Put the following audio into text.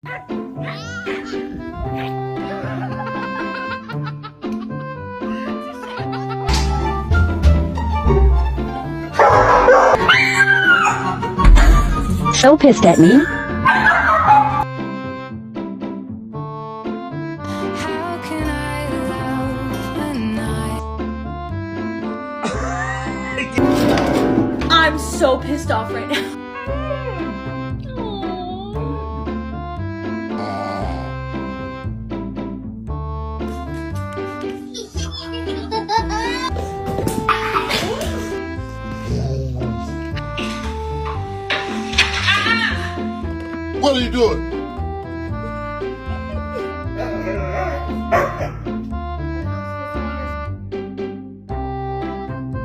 So pissed at me. How can I love and not? I'm so pissed off right now. What are you doing?